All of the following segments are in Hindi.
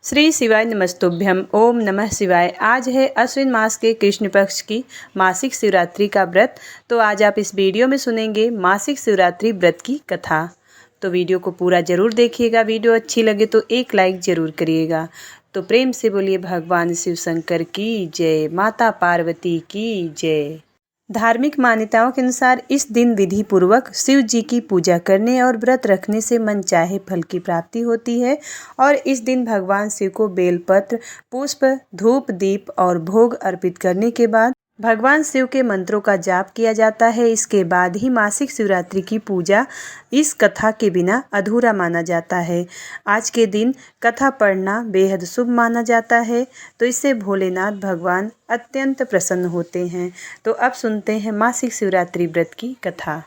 श्री शिवाय नमस्तुभ्यम। ओम नमः शिवाय। आज है अश्विन मास के कृष्ण पक्ष की मासिक शिवरात्रि का व्रत। तो आज आप इस वीडियो में सुनेंगे मासिक शिवरात्रि व्रत की कथा। तो वीडियो को पूरा जरूर देखिएगा। वीडियो अच्छी लगे तो एक लाइक जरूर करिएगा। तो प्रेम से बोलिए भगवान शिव शंकर की जय, माता पार्वती की जय। धार्मिक मान्यताओं के अनुसार इस दिन विधि पूर्वक शिव जी की पूजा करने और व्रत रखने से मन चाहे फल की प्राप्ति होती है। और इस दिन भगवान शिव को बेलपत्र, पुष्प, धूप, दीप और भोग अर्पित करने के बाद भगवान शिव के मंत्रों का जाप किया जाता है। इसके बाद ही मासिक शिवरात्रि की पूजा इस कथा के बिना अधूरा माना जाता है। आज के दिन कथा पढ़ना बेहद शुभ माना जाता है, तो इससे भोलेनाथ भगवान अत्यंत प्रसन्न होते हैं। तो अब सुनते हैं मासिक शिवरात्रि व्रत की कथा।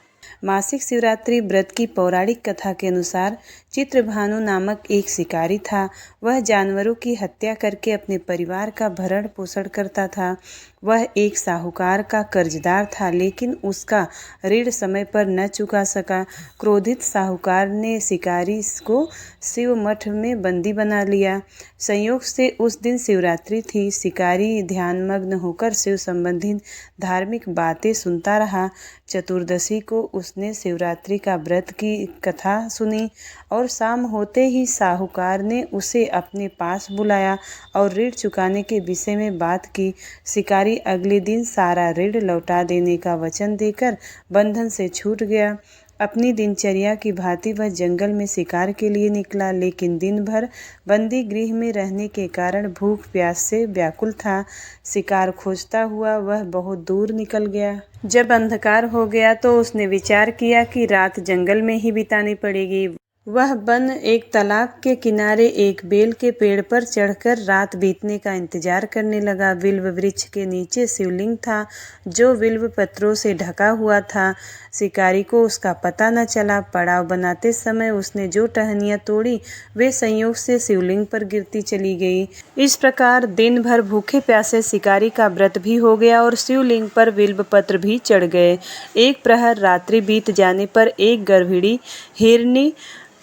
मासिक शिवरात्रि व्रत की पौराणिक कथा के अनुसार चित्रभानु नामक एक शिकारी था। वह जानवरों की हत्या करके अपने परिवार का भरण पोषण करता था। वह एक साहूकार का कर्जदार था, लेकिन उसका ऋण समय पर न चुका सका। क्रोधित साहूकार ने शिकारी को शिव मठ में बंदी बना लिया। संयोग से उस दिन शिवरात्रि थी। शिकारी ध्यानमग्न होकर शिव संबंधित धार्मिक बातें सुनता रहा। चतुर्दशी को उसने शिवरात्रि का व्रत की कथा सुनी और शाम होते ही साहूकार ने उसे अपने पास बुलाया और ऋण चुकाने के विषय में बात की। शिकारी अगले दिन सारा ऋण लौटा देने का वचन देकर बंधन से छूट गया। अपनी दिनचर्या की भांति वह जंगल में शिकार के लिए निकला, लेकिन दिन भर बंदी गृह में रहने के कारण भूख प्यास से व्याकुल था। शिकार खोजता हुआ वह बहुत दूर निकल गया। जब अंधकार हो गया तो उसने विचार किया कि रात जंगल में ही बितानी पड़ेगी। वह बन एक तालाब के किनारे एक बेल के पेड़ पर चढ़कर रात बीतने का इंतजार करने लगा। बिल्व वृक्ष के नीचे शिवलिंग था, जो बिल्व पत्रों से ढका हुआ था। शिकारी को उसका पता न चला। पड़ाव बनाते समय उसने जो टहनियाँ तोड़ी वे संयोग से शिवलिंग पर गिरती चली गई। इस प्रकार दिन भर भूखे प्यासे शिकारी का व्रत भी हो गया और शिवलिंग पर बिल्व पत्र भी चढ़ गए। एक प्रहर रात्रि बीत जाने पर एक गर्भिणी हिरनी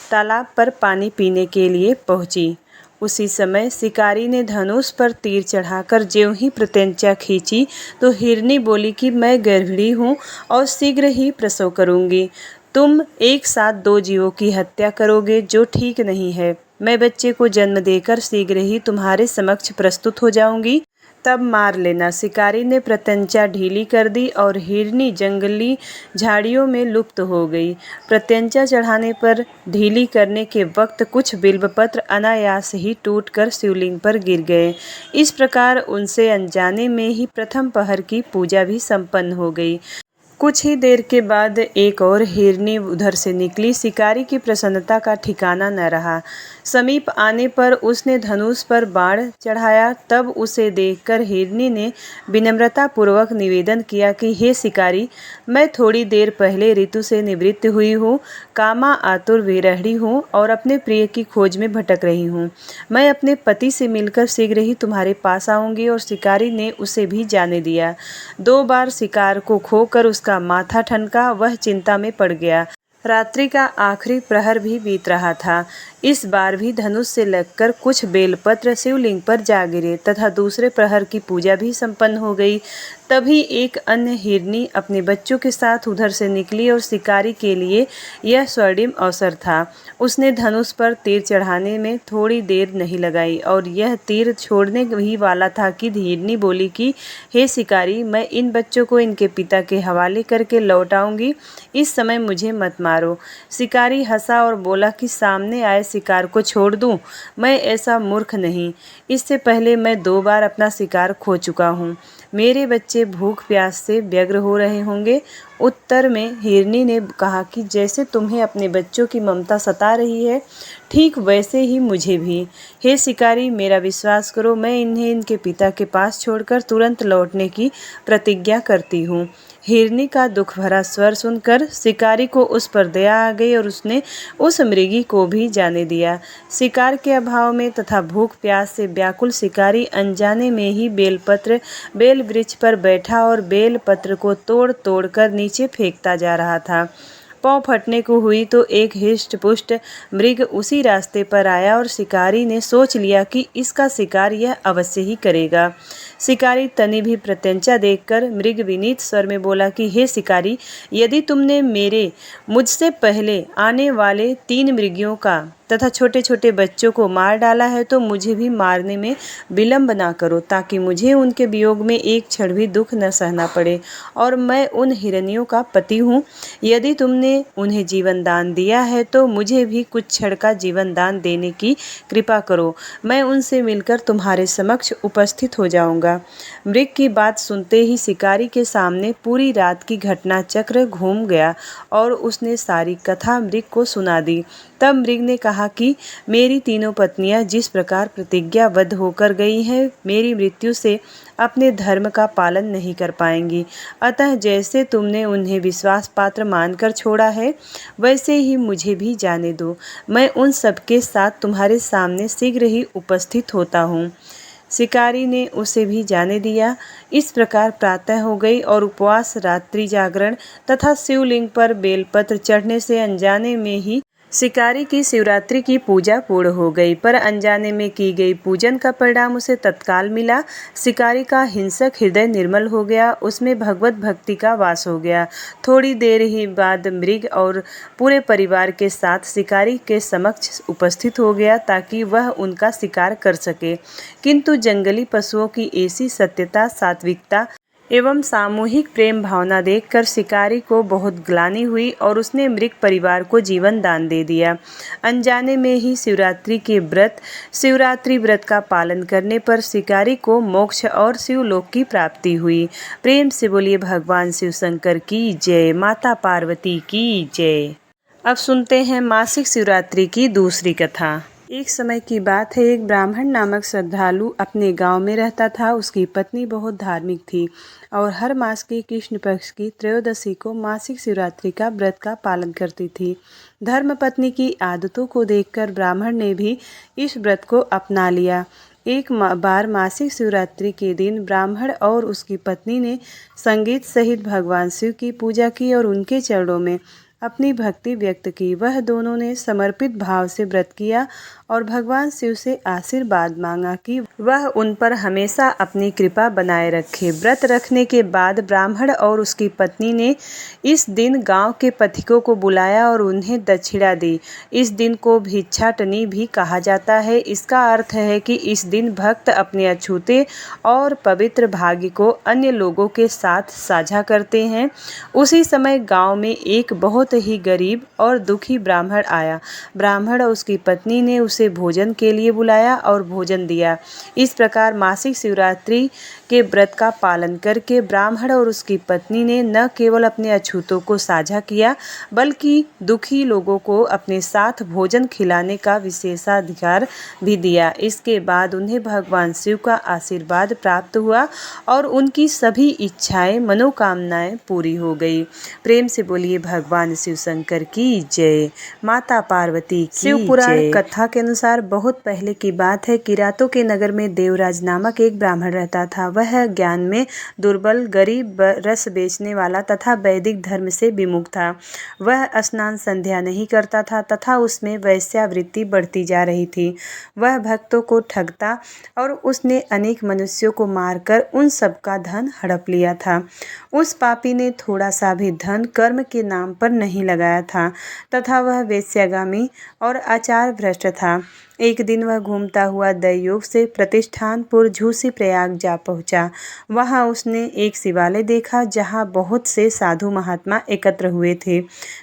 तालाब पर पानी पीने के लिए पहुंची। उसी समय शिकारी ने धनुष पर तीर चढ़ाकर ज्यों ही प्रत्यंचा खींची तो हिरनी बोली कि मैं गर्भिणी हूँ और शीघ्र ही प्रसव करूँगी। तुम एक साथ दो जीवों की हत्या करोगे, जो ठीक नहीं है। मैं बच्चे को जन्म देकर शीघ्र ही तुम्हारे समक्ष प्रस्तुत हो जाऊंगी, तब मार लेना। शिकारी ने प्रत्यंचा ढीली कर दी और हिरनी जंगली झाड़ियों में लुप्त हो गई। प्रत्यंचा चढ़ाने पर ढीली करने के वक्त कुछ बिल्वपत्र अनायास ही टूटकर शिवलिंग पर गिर गए। इस प्रकार उनसे अनजाने में ही प्रथम पहर की पूजा भी संपन्न हो गई। कुछ ही देर के बाद एक और हिरनी उधर से निकली। शिकारी की प्रसन्नता का ठिकाना न रहा। समीप आने पर उसने धनुष पर बाण चढ़ाया। तब उसे देखकर हिरनी ने विनम्रता पूर्वक निवेदन किया कि हे शिकारी, मैं थोड़ी देर पहले ऋतु से निवृत्त हुई हूँ, कामा आतुर विरहिणी हूँ और अपने प्रिय की खोज में भटक रही हूँ। मैं अपने पति से मिलकर शीघ्र ही तुम्हारे पास आऊँगी। और शिकारी ने उसे भी जाने दिया। 2 बार शिकार को खोकर उसका माथा ठनका। वह चिंता में पड़ गया। रात्रि का आखिरी प्रहर भी बीत रहा था। इस बार भी धनुष से लगकर कुछ बेलपत्र शिवलिंग पर जा गिरे तथा दूसरे प्रहर की पूजा भी संपन्न हो गई। तभी एक अन्य हिरनी अपने बच्चों के साथ उधर से निकली और शिकारी के लिए यह स्वर्णिम अवसर था। उसने धनुष पर तीर चढ़ाने में थोड़ी देर नहीं लगाई और यह तीर छोड़ने ही वाला था कि हिरनी बोली कि हे शिकारी, मैं इन बच्चों को इनके पिता के हवाले करके लौट आऊंगी। इस समय मुझे मत मारो। शिकारी हंसा और बोला कि सामने आए शिकार को छोड़ दूं? मैं ऐसा मूर्ख नहीं। इससे पहले मैं 2 बार अपना शिकार खो चुका हूँ। मेरे बच्चे भूख प्यास से व्यग्र हो रहे होंगे। उत्तर में हिरनी ने कहा कि जैसे तुम्हें अपने बच्चों की ममता सता रही है, ठीक वैसे ही मुझे भी। हे शिकारी, मेरा विश्वास करो, मैं इन्हें इनके पिता के पास छोड़कर तुरंत लौटने की प्रतिज्ञा करती हूँ। हिरनी का दुख भरा स्वर सुनकर शिकारी को उस पर दया आ गई और उसने उस मृगी को भी जाने दिया। शिकार के अभाव में तथा भूख प्यास से व्याकुल शिकारी अनजाने में ही बेल वृक्ष पर बैठा और बेल पत्र को तोड़ तोड़ कर नीचे फेंकता जा रहा था। पाँव फटने को हुई तो एक हिष्ट पुष्ट मृग उसी रास्ते पर आया और शिकारी ने सोच लिया कि इसका शिकार यह अवश्य ही करेगा। शिकारी तनी भी प्रत्यंचा देखकर मृग विनीत स्वर में बोला कि हे शिकारी, यदि तुमने मुझसे पहले आने वाले 3 मृगियों का तथा छोटे छोटे बच्चों को मार डाला है तो मुझे भी मारने में विलंब ना करो, ताकि मुझे उनके वियोग में एक क्षण भी दुख न सहना पड़े। और मैं उन हिरनियों का पति हूँ। यदि तुमने उन्हें जीवन दान दिया है तो मुझे भी कुछ क्षण का जीवन दान देने की कृपा करो। मैं उनसे मिलकर तुम्हारे समक्ष उपस्थित हो जाऊंगा। मृग की बात सुनते ही शिकारी के सामने पूरी रात की घटना चक्र घूम गया और उसने सारी कथा मृग को सुना दी। तब मृग ने कहा कि मेरी तीनों पत्नियां जिस प्रकार प्रतिज्ञाबद्ध होकर गई हैं, मेरी मृत्यु से अपने धर्म का पालन नहीं कर पाएंगी। अतः जैसे तुमने उन्हें विश्वास पात्र मानकर छोड़ा है, वैसे ही मुझे भी जाने दो। मैं उन सबके साथ तुम्हारे सामने शीघ्र ही उपस्थित होता हूँ। शिकारी ने उसे भी जाने दिया। इस प्रकार प्रातः हो गई और उपवास, रात्रि जागरण तथा शिवलिंग पर बेलपत्र चढ़ने से अनजाने में ही शिकारी की शिवरात्रि की पूजा पूर्ण हो गई। पर अनजाने में की गई पूजन का परिणाम उसे तत्काल मिला। शिकारी का हिंसक हृदय निर्मल हो गया, उसमें भगवत भक्ति का वास हो गया। थोड़ी देर ही बाद मृग और पूरे परिवार के साथ शिकारी के समक्ष उपस्थित हो गया ताकि वह उनका शिकार कर सके। किंतु जंगली पशुओं की ऐसी सत्यता, सात्विकता एवं सामूहिक प्रेम भावना देखकर शिकारी को बहुत ग्लानि हुई और उसने मृग परिवार को जीवन दान दे दिया। अनजाने में ही शिवरात्रि व्रत का पालन करने पर शिकारी को मोक्ष और शिवलोक की प्राप्ति हुई। प्रेम से बोलिए भगवान शिव शंकर की जय, माता पार्वती की जय। अब सुनते हैं मासिक शिवरात्रि की दूसरी कथा। एक समय की बात है, एक ब्राह्मण नामक श्रद्धालु अपने गांव में रहता था। उसकी पत्नी बहुत धार्मिक थी और हर मास के कृष्ण पक्ष की त्रयोदशी को मासिक शिवरात्रि का व्रत का पालन करती थी। धर्मपत्नी की आदतों को देखकर ब्राह्मण ने भी इस व्रत को अपना लिया। एक बार मासिक शिवरात्रि के दिन ब्राह्मण और उसकी पत्नी ने संगीत सहित भगवान शिव की पूजा की और उनके चरणों में अपनी भक्ति व्यक्त की। वह दोनों ने समर्पित भाव से व्रत किया और भगवान शिव से आशीर्वाद मांगा कि वह उन पर हमेशा अपनी कृपा बनाए रखे। व्रत रखने के बाद ब्राह्मण और उसकी पत्नी ने इस दिन गांव के पथिकों को बुलाया और उन्हें दक्षिणा दी। इस दिन को भिक्षाटनी भी कहा जाता है। इसका अर्थ है कि इस दिन भक्त अपने अछूते और पवित्र भाग्य को अन्य लोगों के साथ साझा करते हैं। उसी समय गांव में एक बहुत ही गरीब और दुखी ब्राह्मण आया। ब्राह्मण और उसकी पत्नी ने उसे भोजन के लिए बुलाया और भोजन दिया। इस प्रकार मासिक शिवरात्रि के व्रत का पालन करके ब्राह्मण और उसकी पत्नी ने न केवल अपने अछूतों को साझा किया, बल्कि दुखी लोगों को अपने साथ भोजन खिलाने का विशेषाधिकार भी दिया। इसके बाद उन्हें भगवान शिव का आशीर्वाद प्राप्त हुआ और उनकी सभी इच्छाएं, मनोकामनाएं पूरी हो गई। प्रेम से बोलिए भगवान शिव शंकर की जय, माता पार्वती की शिव पुराण कथा के अनुसार बहुत पहले की बात है। किरातों के नगर में देवराज नामक एक ब्राह्मण रहता था। वह ज्ञान में दुर्बल, गरीब, रस बेचने वाला तथा वैदिक धर्म से विमुख था। वह स्नान संध्या नहीं करता था तथा उसमें वैश्यावृत्ति बढ़ती जा रही थी। वह भक्तों को ठगता और उसने अनेक मनुष्यों को मारकर उन सबका धन हड़प लिया था। उस पापी ने थोड़ा सा भी धन कर्म के नाम पर नहीं लगाया था तथा वह वेश्यागामी और आचार भ्रष्ट था। एक दिन वह घूमता हुआ दैयोग से प्रतिष्ठानपुर झूसी प्रयाग जा पहुंचा। वहां उसने एक शिवालय देखा जहां बहुत से साधु महात्मा एकत्र हुए थे।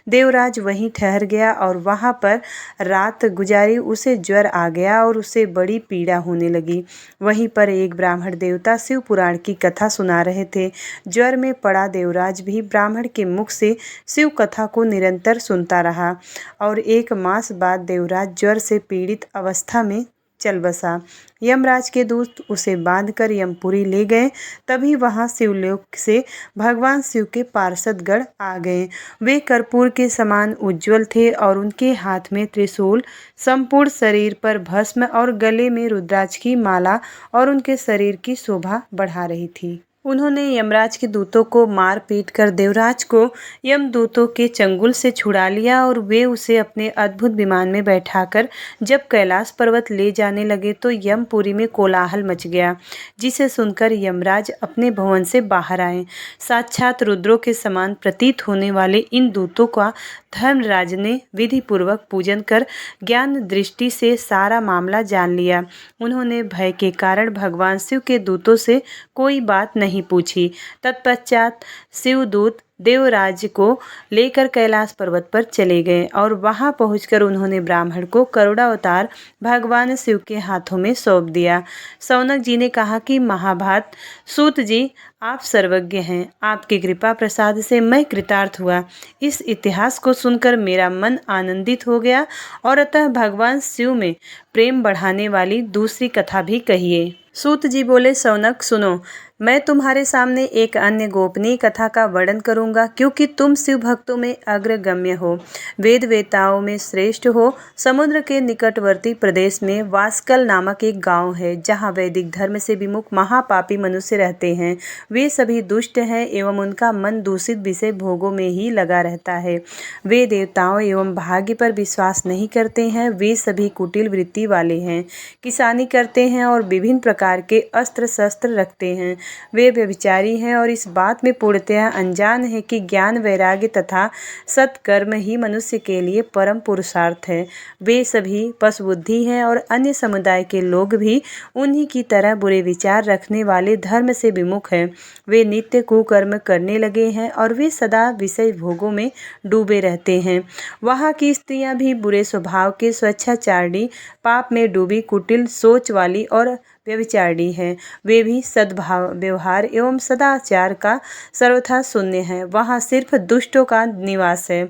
देवराज वहीं ठहर गया और वहां पर रात गुजारी। उसे ज्वर आ गया और उसे बड़ी पीड़ा होने लगी। वहीं पर एक ब्राह्मण देवता शिव पुराण की कथा सुना रहे थे। ज्वर में पड़ा देवराज भी ब्राह्मण के मुख से शिव कथा को निरंतर सुनता रहा और 1 मास बाद देवराज ज्वर से पीड़ित अवस्था में चल बसा। यमराज के दूत उसे बांधकर यमपुरी ले गए। तभी वहां शिवलोक से भगवान शिव के पार्षदगण आ गए। वे कर्पूर के समान उज्जवल थे और उनके हाथ में त्रिशूल, संपूर्ण शरीर पर भस्म और गले में रुद्राक्ष की माला और उनके शरीर की शोभा बढ़ा रही थी। उन्होंने यमराज के दूतों को मार पीट कर देवराज को यमदूतों के चंगुल से छुड़ा लिया और वे उसे अपने अद्भुत विमान में बैठाकर जब कैलाश पर्वत ले जाने लगे तो यमपुरी में कोलाहल मच गया, जिसे सुनकर यमराज अपने भवन से बाहर आए। साक्षात रुद्रों के समान प्रतीत होने वाले इन दूतों का धर्मराज ने विधि पूर्वक पूजन कर ज्ञान दृष्टि से सारा मामला जान लिया। उन्होंने भय के कारण भगवान शिव के दूतों से कोई बात नहीं पूछी। तत्पश्चात शिवदूत देवराज को लेकर कैलाश पर्वत पर चले गए और वहां पहुंचकर उन्होंने ब्राह्मण को करुणावतार भगवान शिव के हाथों में सौंप दिया। शौनक जी ने कहा कि महाभात सूत जी, आप सर्वज्ञ हैं, आपकी कृपा प्रसाद से मैं कृतार्थ हुआ। इस इतिहास को सुनकर मेरा मन आनंदित हो गया और अतः भगवान शिव में प्रेम बढ़ाने वाली दूसरी कथा भी कहिए। सूत जी बोले, शौनक सुनो, मैं तुम्हारे सामने एक अन्य गोपनीय कथा का वर्णन करूंगा, क्योंकि तुम शिव भक्तों में अग्रगण्य हो, वेद वेताओं में श्रेष्ठ हो। समुद्र के निकटवर्ती प्रदेश में वास्कल नामक एक गांव है, जहां वैदिक धर्म से विमुख महापापी मनुष्य रहते हैं। वे सभी दुष्ट हैं एवं उनका मन दूषित विषय भोगों में ही लगा रहता है। वे देवताओं एवं भाग्य पर विश्वास नहीं करते हैं। वे सभी कुटिल वृत्ति वाले हैं, किसानी करते हैं और विभिन्न प्रकार के अस्त्र शस्त्र रखते हैं। वे व्यभिचारी हैं और इस बात में पूर्णतः अनजान है कि ज्ञान, वैराग्य तथा सत्कर्म ही मनुष्य के लिए परम पुरुषार्थ है। वे सभी पशुबुद्धि हैं और अन्य समुदाय के लोग भी उन्हीं की तरह बुरे विचार रखने वाले धर्म से विमुख हैं। वे नित्य कुकर्म करने लगे हैं और वे सदा विषय भोगों में डूबे रहते हैं। वहाँ की स्त्रियां भी बुरे स्वभाव के, स्वेच्छाचारिणी, पाप में डूबी, कुटिल सोच वाली और व्यभिचारिणी हैं। वे भी सद्भाव, व्यवहार एवं सदाचार का सर्वथा शून्य है। वहाँ सिर्फ दुष्टों का निवास है।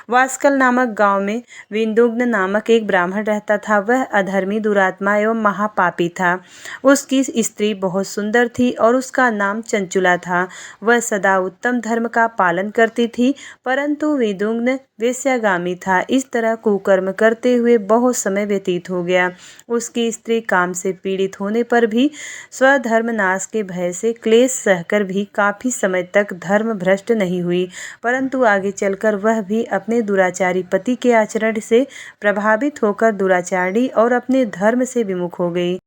वास्कल नामक गांव में विंदुग्न नामक एक ब्राह्मण रहता था। वह अधर्मी, दुरात्मा एवं महापापी था। उसकी स्त्री बहुत सुंदर थी और उसका नाम चंचुला था। वह सदा उत्तम धर्म का पालन करती थी, परंतु विंदुग्न वेश्यागामी था। इस तरह कुकर्म करते हुए बहुत समय व्यतीत हो गया। उसकी स्त्री काम से पीड़ित होने पर भी स्वधर्म नाश के भय से क्लेश सहकर भी काफी समय तक धर्म भ्रष्ट नहीं हुई, परंतु आगे चलकर वह भी अपने दुराचारी पति के आचरण से प्रभावित होकर दुराचारी और अपने धर्म से विमुख हो गई।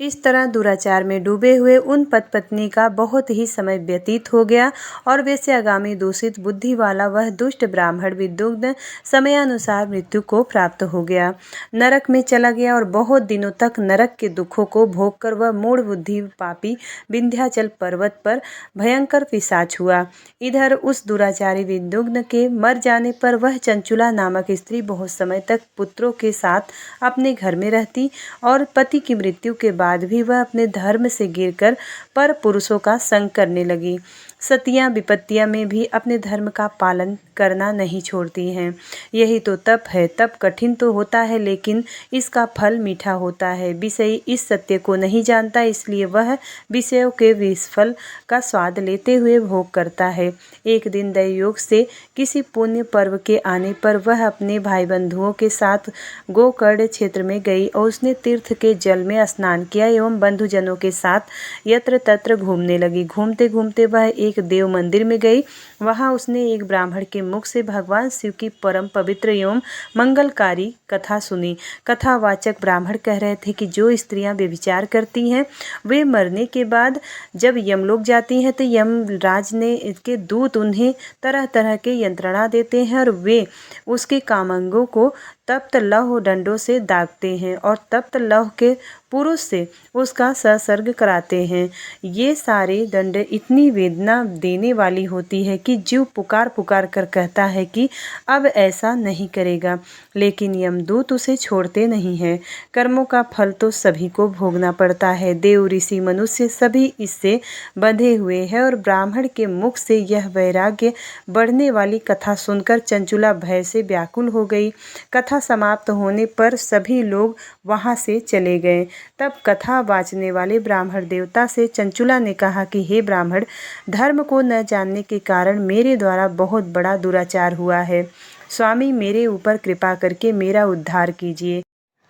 इस तरह दुराचार में डूबे हुए उन पत्नी का बहुत ही समय व्यतीत हो गया और वेश्यागामी दूषित बुद्धि वाला वह दुष्ट ब्राह्मण विंदुग्न समयानुसार मृत्यु को प्राप्त हो गया, नरक में चला गया और बहुत दिनों तक नरक के दुखों को भोगकर वह मूढ़ बुद्धि पापी विंध्याचल पर्वत पर भयंकर पिशाच हुआ। इधर उस दुराचारी विंदुग्न के मर जाने पर वह चंचुला नामक स्त्री बहुत समय तक पुत्रों के साथ अपने घर में रहती और पति की मृत्यु के बाद भी वह अपने धर्म से गिरकर पर पुरुषों का संग करने लगी। सतियां विपत्तियां में भी अपने धर्म का पालन करना नहीं छोड़ती हैं। यही तो तप है। तप कठिन तो होता है, लेकिन इसका फल मीठा होता है। विषयी इस सत्य को नहीं जानता, इसलिए वह विषयों के विषफल का स्वाद लेते हुए भोग करता है। एक दिन दैवयोग से किसी पुण्य पर्व के आने पर वह अपने भाई बंधुओं के साथ गोकर्ण क्षेत्र में गई और उसने तीर्थ के जल में स्नान किया एवं बंधुजनों के साथ यत्र तत्र घूमने लगी। घूमते घूमते वह एक देव मंदिर में गई। वहां उसने एक ब्राह्मण के मुख से भगवान शिव की परम पवित्र एवं मंगलकारी कथा सुनी। कथावाचक ब्राह्मण कह रहे थे कि जो स्त्रियां व्यभिचार करती हैं वे मरने के बाद जब यमलोक जाती हैं तो यमराज ने इसके दूत उन्हें तरह तरह के यंत्रणा देते हैं और वे उसके कामांगों को तप्त लौह डंडों से दागते हैं और तप्त लौह के पुरुष से उसका संसर्ग कराते हैं। ये सारे दंड इतनी वेदना देने वाली होती है कि जीव पुकार पुकार कर कहता है कि अब ऐसा नहीं करेगा, लेकिन यमदूत उसे छोड़ते नहीं हैं। कर्मों का फल तो सभी को भोगना पड़ता है। देव, ऋषि, मनुष्य सभी इससे बंधे हुए हैं और ब्राह्मण के मुख से यह वैराग्य बढ़ने वाली कथा सुनकर चंचुला भय से व्याकुल हो गई। कथा समाप्त होने पर सभी लोग वहां से चले गए। तब कथा वाचने वाले ब्राह्मण देवता से चंचुला ने कहा कि हे ब्राह्मण, धर्म को न जानने के कारण मेरे द्वारा बहुत बड़ा दुराचार हुआ है। स्वामी, मेरे ऊपर कृपा करके मेरा उद्धार कीजिए।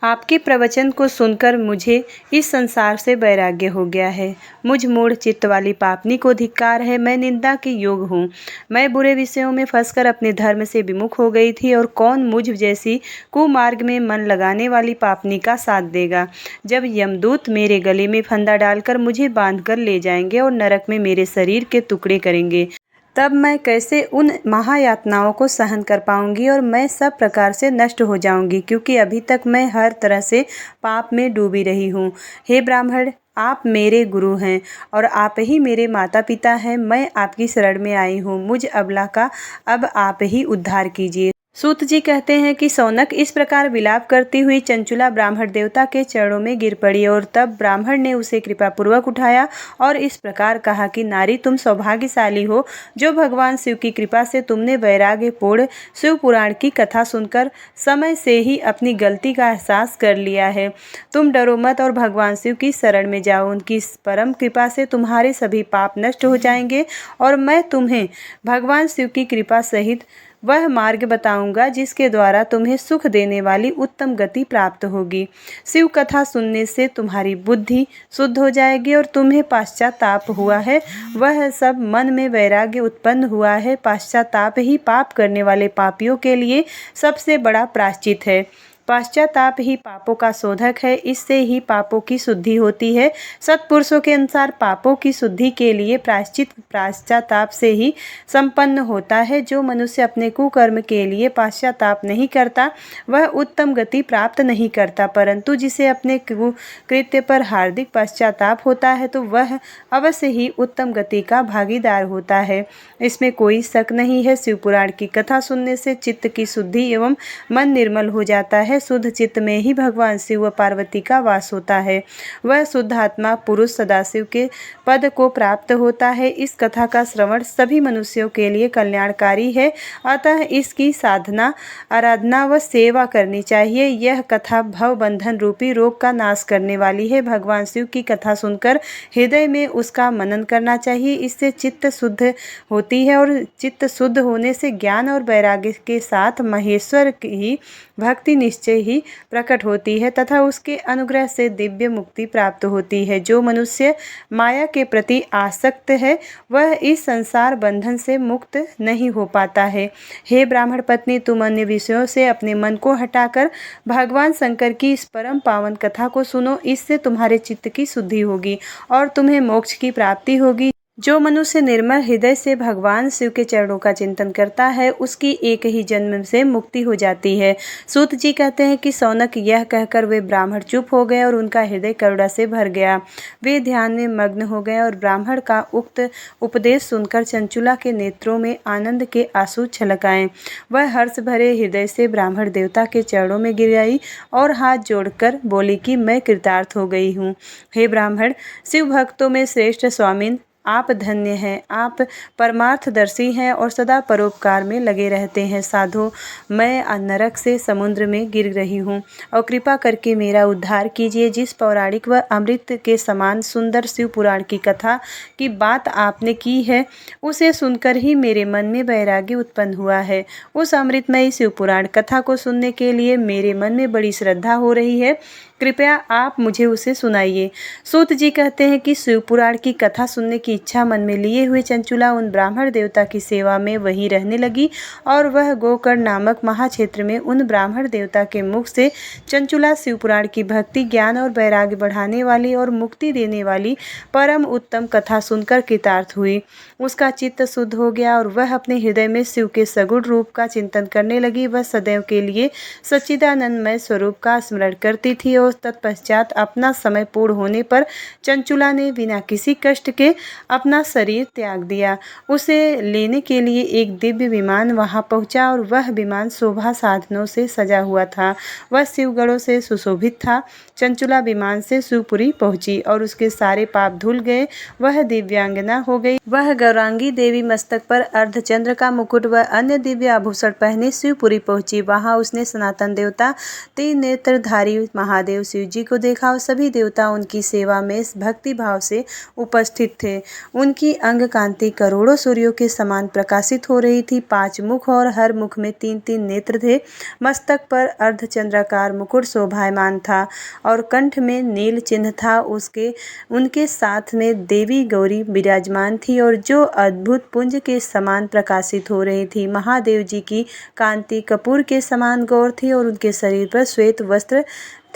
आपके प्रवचन को सुनकर मुझे इस संसार से वैराग्य हो गया है। मुझ मूढ़ चित्त वाली पापनी को धिक्कार है। मैं निंदा के योग्य हूँ। मैं बुरे विषयों में फंसकर अपने धर्म से विमुख हो गई थी, और कौन मुझ जैसी कुमार्ग में मन लगाने वाली पापनी का साथ देगा। जब यमदूत मेरे गले में फंदा डालकर मुझे बांधकर ले जाएंगे और नरक में मेरे शरीर के टुकड़े करेंगे, तब मैं कैसे उन महायातनाओं को सहन कर पाऊंगी, और मैं सब प्रकार से नष्ट हो जाऊंगी, क्योंकि अभी तक मैं हर तरह से पाप में डूबी रही हूँ। हे ब्राह्मण, आप मेरे गुरु हैं और आप ही मेरे माता पिता हैं। मैं आपकी शरण में आई हूँ। मुझ अबला का अब आप ही उद्धार कीजिए। सूत जी कहते हैं कि सौनक इस प्रकार विलाप करती हुई चंचुला ब्राह्मण देवता के चरणों में गिर पड़ी, और तब ब्राह्मण ने उसे कृपापूर्वक उठाया और इस प्रकार कहा कि नारी, तुम सौभाग्यशाली हो जो भगवान शिव की कृपा से तुमने वैराग्यपूर्ण शिव पुराण की कथा सुनकर समय से ही अपनी गलती का एहसास कर लिया है। तुम डरो मत और भगवान शिव की शरण में जाओ। उनकी परम कृपा से तुम्हारे सभी पाप नष्ट हो जाएंगे, और मैं तुम्हें भगवान शिव की कृपा सहित वह मार्ग बताऊंगा जिसके द्वारा तुम्हें सुख देने वाली उत्तम गति प्राप्त होगी। शिव कथा सुनने से तुम्हारी बुद्धि शुद्ध हो जाएगी, और तुम्हें पश्चाताप हुआ है वह सब मन में वैराग्य उत्पन्न हुआ है। पश्चाताप ही पाप करने वाले पापियों के लिए सबसे बड़ा प्रायश्चित है। पश्चाताप ही पापों का शोधक है। इससे ही पापों की शुद्धि होती है। सत्पुरुषों के अनुसार पापों की शुद्धि के लिए प्रायश्चित पश्चाताप से ही संपन्न होता है। जो मनुष्य अपने कुकर्म के लिए पश्चाताप नहीं करता वह उत्तम गति प्राप्त नहीं करता, परंतु जिसे अपने कृत्य पर हार्दिक पश्चाताप होता है तो वह अवश्य ही उत्तम गति का भागीदार होता है। इसमें कोई शक नहीं है। शिवपुराण की कथा सुनने से चित्त की शुद्धि एवं मन निर्मल हो जाता है। शुद्ध चित्त में ही भगवान शिव व पार्वती का वास होता है। वह शुद्ध आत्मा पुरुष सदाशिव के पद को प्राप्त होता है। इस कथा का श्रवण सभी मनुष्यों के लिए कल्याणकारी है, अतः इसकी साधना, आराधना व सेवा करनी चाहिए। यह कथा भव बंधन रूपी रोग का नाश करने वाली है। भगवान शिव की कथा सुनकर हृदय में उसका मनन करना चाहिए। इससे चित्त शुद्ध होती है, और चित्त शुद्ध होने से ज्ञान और वैराग्य के साथ महेश्वर की भक्ति निश्चय ही प्रकट होती है, तथा उसके अनुग्रह से दिव्य मुक्ति प्राप्त होती है। जो मनुष्य माया के प्रति आसक्त है वह इस संसार बंधन से मुक्त नहीं हो पाता है। हे ब्राह्मण पत्नी, तुम अन्य विषयों से अपने मन को हटाकर भगवान शंकर की इस परम पावन कथा को सुनो। इससे तुम्हारे चित्त की शुद्धि होगी और तुम्हें मोक्ष की प्राप्ति होगी। जो मनुष्य निर्मल हृदय से भगवान शिव के चरणों का चिंतन करता है उसकी एक ही जन्म से मुक्ति हो जाती है। सूत जी कहते हैं कि सौनक यह कहकर वे ब्राह्मण चुप हो गए और उनका हृदय करुणा से भर गया। वे ध्यान में मग्न हो गए और ब्राह्मण का उक्त उपदेश सुनकर चंचुला के नेत्रों में आनंद के आंसू छलक आए। वह हर्ष भरे हृदय से ब्राह्मण देवता के चरणों में गिर आई और हाथ जोड़कर बोली कि मैं कृतार्थ हो गई हूँ। हे ब्राह्मण, शिव भक्तों में श्रेष्ठ स्वामिन, आप धन्य हैं। आप परमार्थदर्शी हैं और सदा परोपकार में लगे रहते हैं। साधो, मैं नरक से समुद्र में गिर रही हूँ और कृपा करके मेरा उद्धार कीजिए। जिस पौराणिक व अमृत के समान सुंदर शिव पुराण की कथा की बात आपने की है उसे सुनकर ही मेरे मन में वैराग्य उत्पन्न हुआ है। उस अमृतमयी शिव पुराण कथा को सुनने के लिए मेरे मन में बड़ी श्रद्धा हो रही है। कृपया आप मुझे उसे सुनाइए। सूत जी कहते हैं कि शिवपुराण की कथा सुनने की इच्छा मन में लिए हुए चंचुला उन ब्राह्मण देवता की सेवा में वहीं रहने लगी, और वह गोकर्ण नामक महाक्षेत्र में उन ब्राह्मण देवता के मुख से चंचुला शिवपुराण की भक्ति, ज्ञान और वैराग्य बढ़ाने वाली और मुक्ति देने वाली परम उत्तम कथा सुनकर कृतार्थ हुई। उसका चित्त शुद्ध हो गया और वह अपने हृदय में शिव के सगुण रूप का चिंतन करने लगी। वह सदैव के लिए सच्चिदानंदमय स्वरूप का स्मरण करती थी, और तत्पश्चात अपना समय पूर्ण होने पर चंचुला ने बिना किसी कष्ट के अपना शरीर त्याग दिया। उसे लेने के लिए एक दिव्य विमान वहां पहुंचा, और वह विमान शोभा साधनों से सजा हुआ था। वह शिवगणों से सुशोभित था। चंचुला विमान से शिवपुरी पहुंची और उसके सारे पाप धुल गए। वह दिव्यांगना हो गई। वह गौरांगी देवी मस्तक पर अर्धचंद्र का मुकुट व अन्य दिव्य आभूषण पहने शिवपुरी पहुंची। वहां उसने सनातन देवता तीन नेत्रधारी महादेव शिव जी को देखा और सभी देवता उनकी सेवा में भक्ति भाव से उपस्थित थे। उनकी अंग कांति करोड़ों सूर्यों के समान प्रकाशित हो रही थी। 5 मुख और हर मुख में 3-3 नेत्र थे। मस्तक पर अर्धचंद्राकार मुकुट शोभायमान था और कंठ में नील चिन्ह था। उनके साथ में देवी गौरी विराजमान थी और जो अद्भुत पुंज के समान प्रकाशित हो रही थी। महादेव जी की कांति कपूर के समान गौर थी और उनके शरीर पर श्वेत वस्त्र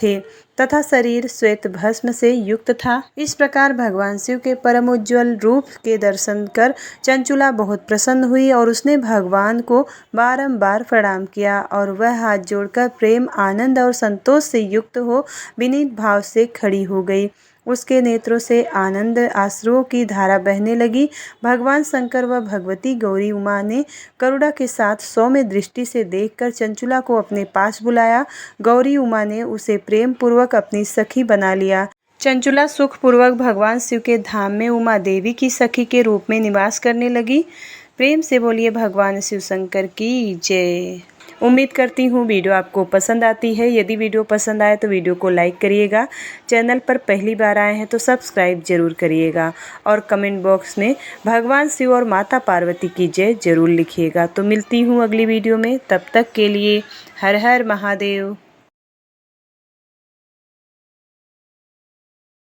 थे तथा शरीर श्वेत भस्म से युक्त था। इस प्रकार भगवान शिव के परम उज्ज्वल रूप के दर्शन कर चंचुला बहुत प्रसन्न हुई और उसने भगवान को बारंबार प्रणाम किया और वह हाथ जोड़कर प्रेम, आनंद और संतोष से युक्त हो विनीत भाव से खड़ी हो गई। उसके नेत्रों से आनंद आश्रुओं की धारा बहने लगी। भगवान शंकर व भगवती गौरी उमा ने करुणा के साथ सौम्य दृष्टि से देखकर चंचुला को अपने पास बुलाया। गौरी उमा ने उसे प्रेम पूर्वक अपनी सखी बना लिया। चंचुला सुखपूर्वक भगवान शिव के धाम में उमा देवी की सखी के रूप में निवास करने लगी। प्रेम से बोलिए भगवान शिव शंकर की जय। उम्मीद करती हूँ वीडियो आपको पसंद आती है। यदि वीडियो पसंद आए तो वीडियो को लाइक करिएगा। चैनल पर पहली बार आए हैं तो सब्सक्राइब जरूर करिएगा और कमेंट बॉक्स में भगवान शिव और माता पार्वती की जय जरूर लिखिएगा। तो मिलती हूँ अगली वीडियो में, तब तक के लिए हर हर महादेव।